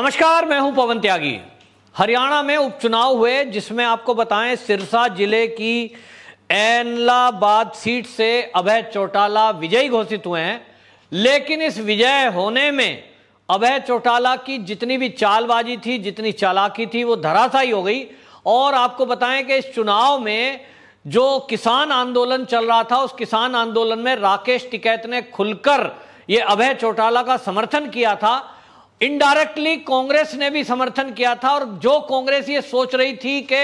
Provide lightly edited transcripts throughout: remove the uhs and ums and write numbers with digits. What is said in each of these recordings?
नमस्कार, मैं हूं पवन त्यागी। हरियाणा में उपचुनाव हुए जिसमें आपको बताएं सिरसा जिले की एलाहाबाद सीट से अभय चौटाला विजयी घोषित हुए हैं। लेकिन इस विजय होने में अभय चौटाला की जितनी भी चालबाजी थी, जितनी चालाकी थी, वो धराशायी हो गई। और आपको बताएं कि इस चुनाव में जो किसान आंदोलन चल रहा था, उस किसान आंदोलन में राकेश टिकैत ने खुलकर ये अभय चौटाला का समर्थन किया था। इनडायरेक्टली कांग्रेस ने भी समर्थन किया था। और जो कांग्रेस ये सोच रही थी कि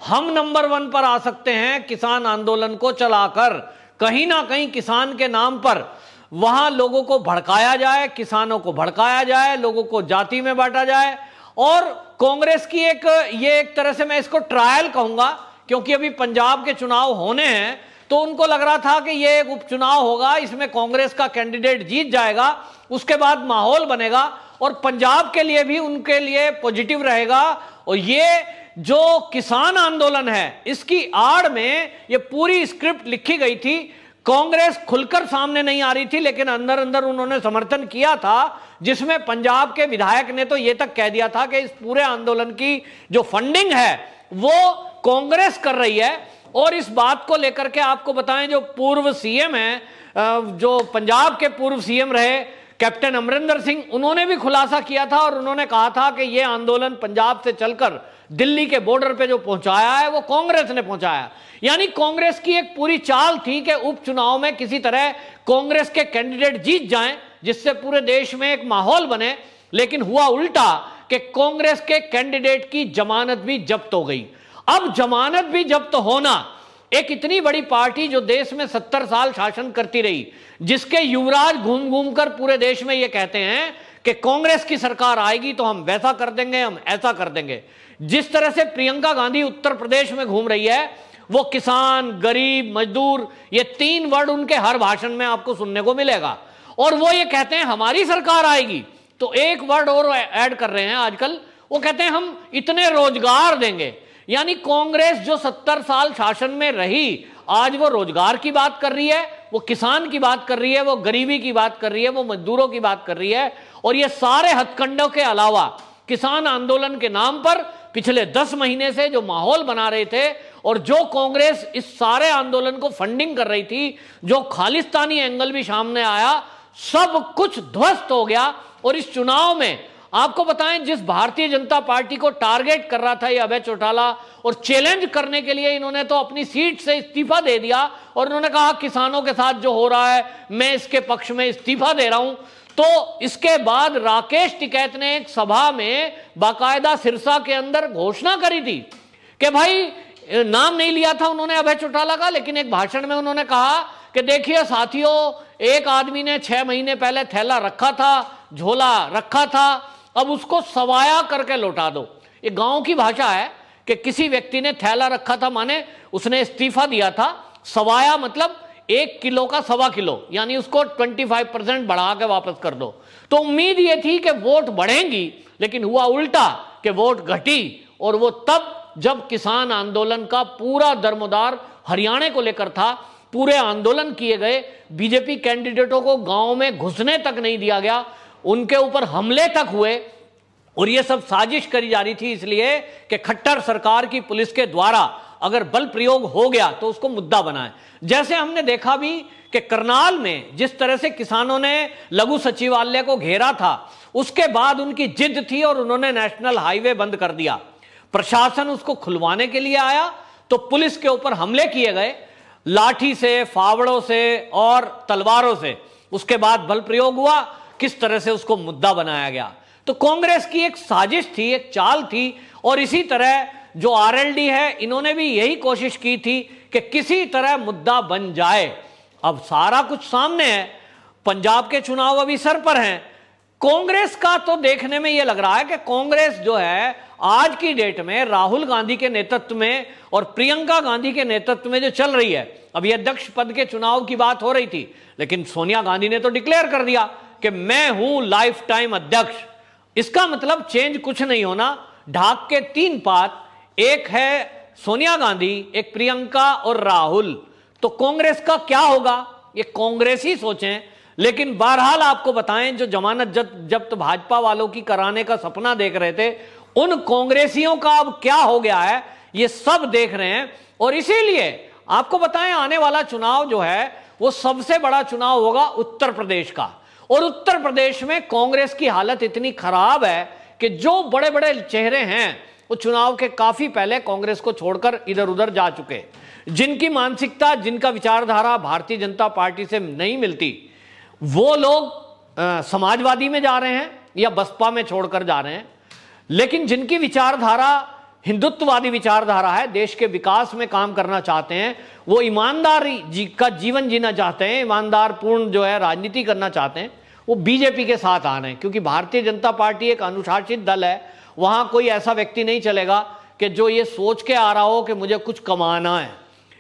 हम नंबर 1 पर आ सकते हैं किसान आंदोलन को चलाकर, कहीं ना कहीं किसान के नाम पर वहां लोगों को भड़काया जाए, किसानों को भड़काया जाए, लोगों को जाति में बांटा जाए। और कांग्रेस की एक तरह से मैं इसको ट्रायल कहूंगा, क्योंकि अभी पंजाब के चुनाव होने हैं, तो उनको लग रहा था कि ये एक उपचुनाव होगा, इसमें कांग्रेस का कैंडिडेट जीत जाएगा, उसके बाद माहौल बनेगा और पंजाब के लिए भी उनके लिए पॉजिटिव रहेगा। और ये जो किसान आंदोलन है, इसकी आड़ में ये पूरी स्क्रिप्ट लिखी गई थी। कांग्रेस खुलकर सामने नहीं आ रही थी, लेकिन अंदर अंदर उन्होंने समर्थन किया था, जिसमें पंजाब के विधायक ने तो ये तक कह दिया था कि इस पूरे आंदोलन की जो फंडिंग है वो कांग्रेस कर रही है। और इस बात को लेकर के आपको बताएं, जो पूर्व सीएम है, जो पंजाब के पूर्व सीएम रहे कैप्टन अमरिंदर सिंह, उन्होंने भी खुलासा किया था और उन्होंने कहा था कि यह आंदोलन पंजाब से चलकर दिल्ली के बॉर्डर पे जो पहुंचाया है वो कांग्रेस ने पहुंचाया। यानी कांग्रेस की एक पूरी चाल थी कि उपचुनाव में किसी तरह कांग्रेस के कैंडिडेट जीत जाएं, जिससे पूरे देश में एक माहौल बने। लेकिन हुआ उल्टा कि कांग्रेस के कैंडिडेट की जमानत भी जब्त हो गई। अब जमानत भी जब्त होना, एक इतनी बड़ी पार्टी जो देश में 70 साल शासन करती रही, जिसके युवराज घूम घूम कर पूरे देश में ये कहते हैं कि कांग्रेस की सरकार आएगी तो हम वैसा कर देंगे, हम ऐसा कर देंगे। जिस तरह से प्रियंका गांधी उत्तर प्रदेश में घूम रही है, वो किसान, गरीब, मजदूर, ये 3 वर्ड उनके हर भाषण में आपको सुनने को मिलेगा। और वो ये कहते हैं हमारी सरकार आएगी, तो एक वर्ड और ऐड कर रहे हैं आजकल, वो कहते हैं हम इतने रोजगार देंगे। यानी कांग्रेस जो 70 साल शासन में रही, आज वो रोजगार की बात कर रही है, वो किसान की बात कर रही है, वो गरीबी की बात कर रही है, वो मजदूरों की बात कर रही है। और ये सारे हथकंडों के अलावा किसान आंदोलन के नाम पर पिछले 10 महीने से जो माहौल बना रहे थे और जो कांग्रेस इस सारे आंदोलन को फंडिंग कर रही थी, जो खालिस्तानी एंगल भी सामने आया, सब कुछ ध्वस्त हो गया। और इस चुनाव में आपको बताएं, जिस भारतीय जनता पार्टी को टारगेट कर रहा था ये अभय चौटाला, और चैलेंज करने के लिए इन्होंने तो अपनी सीट से इस्तीफा दे दिया और इन्होंने कहा किसानों के साथ जो हो रहा है मैं इसके पक्ष में इस्तीफा दे रहा हूं। तो इसके बाद राकेश टिकैत ने एक सभा में बाकायदा सिरसा के अंदर घोषणा करी थी कि भाई, नाम नहीं लिया था उन्होंने अभय चौटाला का, लेकिन एक भाषण में उन्होंने कहा कि देखिए साथियों, एक आदमी ने 6 महीने पहले थैला रखा था, झोला रखा था, अब उसको सवाया करके लौटा दो। ये गांव की भाषा है कि किसी व्यक्ति ने थैला रखा था, माने उसने इस्तीफा दिया था। सवाया मतलब 1 किलो का 1.25 किलो, यानी उसको 25% बढ़ा के वापस कर दो। तो उम्मीद ये थी कि वोट बढ़ेंगी, लेकिन हुआ उल्टा कि वोट घटी। और वो तब जब किसान आंदोलन का पूरा दरमदार हरियाणा को लेकर था, पूरे आंदोलन किए गए, बीजेपी कैंडिडेटों को गांव में घुसने तक नहीं दिया गया, उनके ऊपर हमले तक हुए। और ये सब साजिश करी जा रही थी इसलिए कि खट्टर सरकार की पुलिस के द्वारा अगर बल प्रयोग हो गया तो उसको मुद्दा बनाए। जैसे हमने देखा भी कि करनाल में जिस तरह से किसानों ने लघु सचिवालय को घेरा था, उसके बाद उनकी जिद थी और उन्होंने नेशनल हाईवे बंद कर दिया। प्रशासन उसको खुलवाने के लिए आया तो पुलिस के ऊपर हमले किए गए, लाठी से, फावड़ों से और तलवारों से। उसके बाद बल प्रयोग हुआ, किस तरह से उसको मुद्दा बनाया गया। तो कांग्रेस की एक साजिश थी, एक चाल थी। और इसी तरह जो आरएलडी है, इन्होंने भी यही कोशिश की थी कि किसी तरह मुद्दा बन जाए। अब सारा कुछ सामने है, पंजाब के चुनाव अभी सर पर हैं। कांग्रेस का तो देखने में यह लग रहा है कि कांग्रेस जो है आज की डेट में राहुल गांधी के नेतृत्व में और प्रियंका गांधी के नेतृत्व में जो चल रही है, अभी अध्यक्ष पद के चुनाव की बात हो रही थी, लेकिन सोनिया गांधी ने तो डिक्लेयर कर दिया कि मैं हूं लाइफ टाइम अध्यक्ष। इसका मतलब चेंज कुछ नहीं होना। ढाक के 3 पात, एक है सोनिया गांधी, एक प्रियंका और राहुल। तो कांग्रेस का क्या होगा ये कांग्रेस ही सोचें। लेकिन बहरहाल आपको बताएं, जो जमानत जब्त भाजपा वालों की कराने का सपना देख रहे थे, उन कांग्रेसियों का अब क्या हो गया है ये सब देख रहे हैं। और इसीलिए आपको बताएं, आने वाला चुनाव जो है वो सबसे बड़ा चुनाव होगा उत्तर प्रदेश का। और उत्तर प्रदेश में कांग्रेस की हालत इतनी खराब है कि जो बड़े बड़े चेहरे हैं वो चुनाव के काफी पहले कांग्रेस को छोड़कर इधर उधर जा चुके। जिनकी मानसिकता, जिनका विचारधारा भारतीय जनता पार्टी से नहीं मिलती, वो लोग समाजवादी में जा रहे हैं या बसपा में छोड़कर जा रहे हैं। लेकिन जिनकी विचारधारा हिंदुत्ववादी विचारधारा है, देश के विकास में काम करना चाहते हैं, वो ईमानदारी का जीवन जीना चाहते हैं, ईमानदार पूर्ण जो है राजनीति करना चाहते हैं, वो बीजेपी के साथ आ रहे हैं। क्योंकि भारतीय जनता पार्टी एक अनुशासित दल है, वहां कोई ऐसा व्यक्ति नहीं चलेगा कि जो ये सोच के आ रहा हो कि मुझे कुछ कमाना है,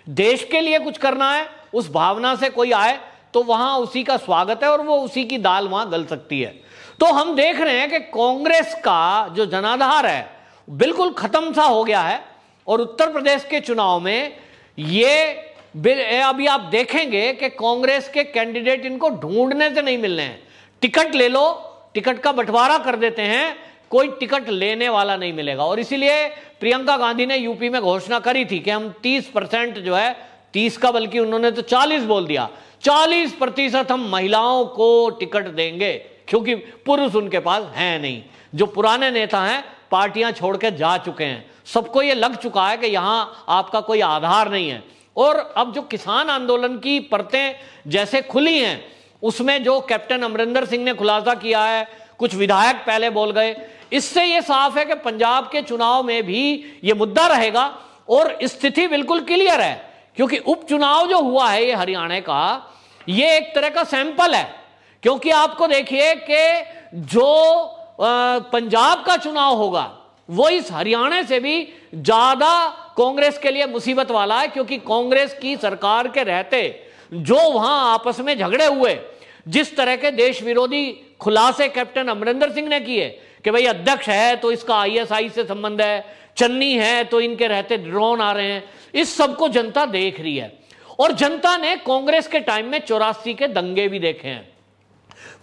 देश के लिए कुछ करना है, उस भावना से कोई आए तो वहां उसी का स्वागत है और वो उसी की दाल वहां गल सकती है। तो हम देख रहे हैं कि कांग्रेस का जो जनाधार है बिल्कुल खत्म सा हो गया है। और उत्तर प्रदेश के चुनाव में ये अभी आप देखेंगे कि कांग्रेस के कैंडिडेट इनको ढूंढने से नहीं मिलने हैं। टिकट ले लो, टिकट का बंटवारा कर देते हैं, कोई टिकट लेने वाला नहीं मिलेगा। और इसीलिए प्रियंका गांधी ने यूपी में घोषणा करी थी कि हम 30% जो है, 30 का बल्कि उन्होंने तो 40 बोल दिया, 40% हम महिलाओं को टिकट देंगे, क्योंकि पुरुष उनके पास है नहीं। जो पुराने नेता हैं पार्टियां छोड़ के जा चुके हैं, सबको ये लग चुका है कि यहां आपका कोई आधार नहीं है। और अब जो किसान आंदोलन की परतें जैसे खुली हैं, उसमें जो कैप्टन अमरिंदर सिंह ने खुलासा किया है, कुछ विधायक पहले बोल गए, इससे यह साफ है कि पंजाब के चुनाव में भी यह मुद्दा रहेगा। और स्थिति बिल्कुल क्लियर है, क्योंकि उपचुनाव जो हुआ है ये हरियाणा का, ये एक तरह का सैंपल है। क्योंकि आपको देखिए कि जो पंजाब का चुनाव होगा वो इस हरियाणा से भी ज्यादा कांग्रेस के लिए मुसीबत वाला है। क्योंकि कांग्रेस की सरकार के रहते जो वहां आपस में झगड़े हुए, जिस तरह के देश विरोधी खुलासे कैप्टन अमरिंदर सिंह ने किए कि भाई अध्यक्ष है तो इसका आईएसआई से संबंध है, चन्नी है तो इनके रहते ड्रोन आ रहे हैं, इस सबको जनता देख रही है। और जनता ने कांग्रेस के टाइम में 84 के दंगे भी देखे हैं।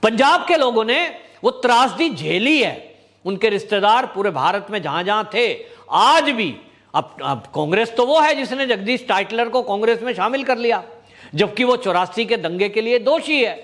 पंजाब के लोगों ने वो त्रासदी झेली है। उनके रिश्तेदार पूरे भारत में जहां जहां थे, आज भी अब कांग्रेस तो वो है जिसने जगदीश टाइटलर को कांग्रेस में शामिल कर लिया, जबकि वो 84 के दंगे के लिए दोषी है।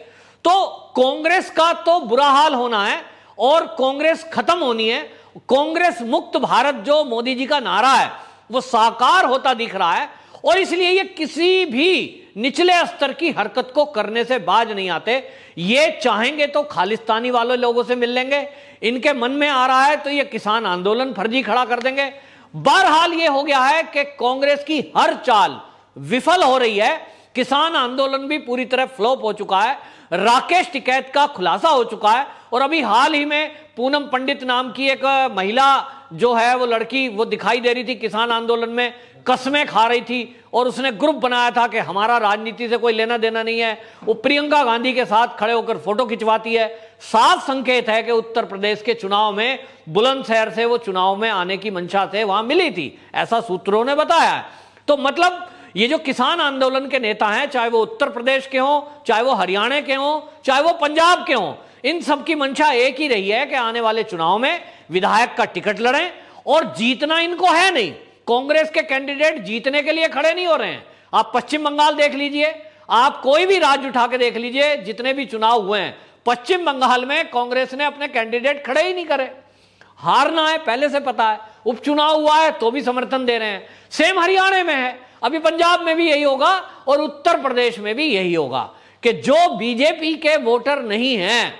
तो कांग्रेस का तो बुरा हाल होना है और कांग्रेस खत्म होनी है। कांग्रेस मुक्त भारत जो मोदी जी का नारा है वो साकार होता दिख रहा है। और इसलिए ये किसी भी निचले स्तर की हरकत को करने से बाज नहीं आते। ये चाहेंगे तो खालिस्तानी वाले लोगों से मिल लेंगे, इनके मन में आ रहा है तो ये किसान आंदोलन फर्जी खड़ा कर देंगे। बहरहाल ये हो गया है कि कांग्रेस की हर चाल विफल हो रही है। किसान आंदोलन भी पूरी तरह फ्लॉप हो चुका है, राकेश टिकैत का खुलासा हो चुका है। और अभी हाल ही में पूनम पंडित नाम की एक महिला जो है, वो लड़की वो दिखाई दे रही थी किसान आंदोलन में, कसमें खा रही थी और उसने ग्रुप बनाया था कि हमारा राजनीति से कोई लेना देना नहीं है। वो प्रियंका गांधी के साथ खड़े होकर फोटो खिंचवाती है। साफ संकेत है कि उत्तर प्रदेश के चुनाव में बुलंदशहर से वो चुनाव में आने की मंशा से वहां मिली थी, ऐसा सूत्रों ने बताया है। तो मतलब ये जो किसान आंदोलन के नेता हैं, चाहे वो उत्तर प्रदेश के हों, चाहे वो हरियाणा के हों, चाहे वो पंजाब के हों, इन सब की मंशा एक ही रही है कि आने वाले चुनाव में विधायक का टिकट लड़ें। और जीतना इनको है नहीं, कांग्रेस के कैंडिडेट जीतने के लिए खड़े नहीं हो रहे हैं। आप पश्चिम बंगाल देख लीजिए, आप कोई भी राज्य उठा के देख लीजिए, जितने भी चुनाव हुए हैं पश्चिम बंगाल में कांग्रेस ने अपने कैंडिडेट खड़े ही नहीं करे। हारना है पहले से पता है, उपचुनाव हुआ है तो भी समर्थन दे रहे हैं। सेम हरियाणा में है, अभी पंजाब में भी यही होगा और उत्तर प्रदेश में भी यही होगा कि जो बीजेपी के वोटर नहीं हैं,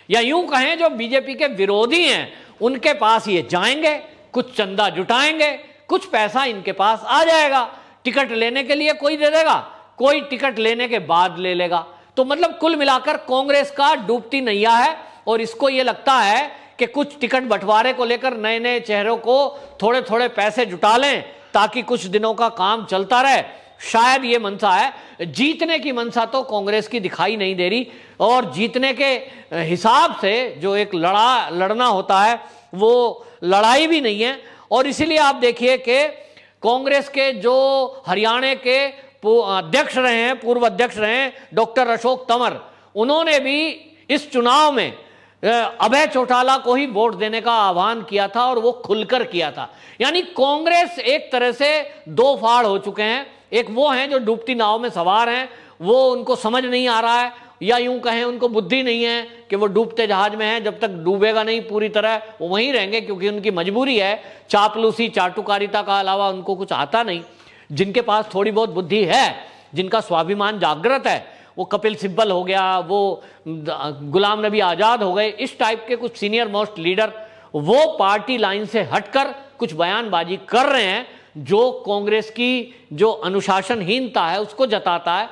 या यूं कहें जो बीजेपी के विरोधी हैं, उनके पास ये जाएंगे, कुछ चंदा जुटाएंगे, कुछ पैसा इनके पास आ जाएगा। टिकट लेने के लिए कोई दे देगा, कोई टिकट लेने के बाद ले लेगा। तो मतलब कुल मिलाकर कांग्रेस का डूबती नैया है। और इसको ये लगता है कि कुछ टिकट बंटवारे को लेकर नए नए चेहरों को थोड़े थोड़े पैसे जुटा लें ताकि कुछ दिनों का काम चलता रहे, शायद ये मंशा है। जीतने की मंशा तो कांग्रेस की दिखाई नहीं दे रही। और जीतने के हिसाब से जो एक लड़ना होता है वो लड़ाई भी नहीं है। और इसीलिए आप देखिए कि कांग्रेस के जो हरियाणा के अध्यक्ष रहे हैं, पूर्व अध्यक्ष रहे हैं डॉक्टर अशोक तंवर, उन्होंने भी इस चुनाव में अभय चौटाला को ही वोट देने का आह्वान किया था और वो खुलकर किया था। यानी कांग्रेस एक तरह से दो फाड़ हो चुके हैं। एक वो हैं जो डूबती नाव में सवार हैं, वो उनको समझ नहीं आ रहा है, या यूं कहें उनको बुद्धि नहीं है कि वो डूबते जहाज में हैं, जब तक डूबेगा नहीं पूरी तरह वो वहीं रहेंगे, क्योंकि उनकी मजबूरी है। चापलूसी चाटुकारिता का अलावा उनको कुछ आता नहीं। जिनके पास थोड़ी बहुत बुद्धि है, जिनका स्वाभिमान जागृत है, वो कपिल सिब्बल हो गया, वो गुलाम नबी आजाद हो गए, इस टाइप के कुछ सीनियर मोस्ट लीडर, वो पार्टी लाइन से हटकर कुछ बयानबाजी कर रहे हैं जो कांग्रेस की जो अनुशासनहीनता है उसको जताता है।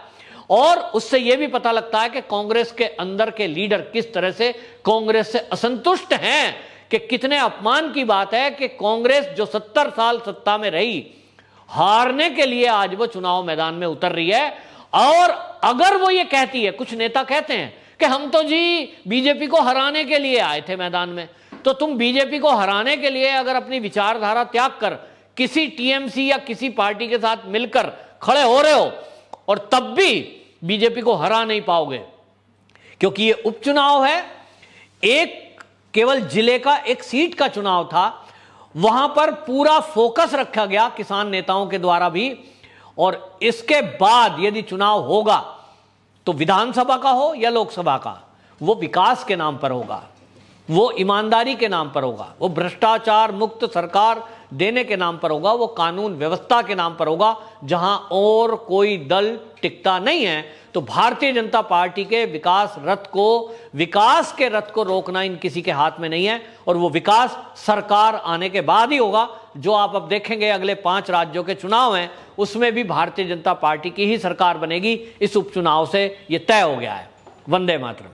और उससे यह भी पता लगता है कि कांग्रेस के अंदर के लीडर किस तरह से कांग्रेस से असंतुष्ट हैं, कि कितने अपमान की बात है कि कांग्रेस जो 70 साल सत्ता में रही, हारने के लिए आज वो चुनाव मैदान में उतर रही है। और अगर वो ये कहती है, कुछ नेता कहते हैं कि हम तो जी बीजेपी को हराने के लिए आए थे मैदान में, तो तुम बीजेपी को हराने के लिए अगर अपनी विचारधारा त्याग कर किसी टीएमसी या किसी पार्टी के साथ मिलकर खड़े हो रहे हो, और तब भी बीजेपी को हरा नहीं पाओगे, क्योंकि ये उपचुनाव है। एक केवल जिले का एक सीट का चुनाव था, वहां पर पूरा फोकस रखा गया किसान नेताओं के द्वारा भी। और इसके बाद यदि चुनाव होगा तो विधानसभा का हो या लोकसभा का, वो विकास के नाम पर होगा, वो ईमानदारी के नाम पर होगा, वो भ्रष्टाचार मुक्त सरकार देने के नाम पर होगा, वो कानून व्यवस्था के नाम पर होगा, जहां और कोई दल टिकता नहीं है। तो भारतीय जनता पार्टी के विकास के रथ को रोकना इन किसी के हाथ में नहीं है। और वो विकास सरकार आने के बाद ही होगा। जो आप अब देखेंगे अगले 5 राज्यों के चुनाव हैं, उसमें भी भारतीय जनता पार्टी की ही सरकार बनेगी। इस उपचुनाव से यह तय हो गया है। वंदे मातरम।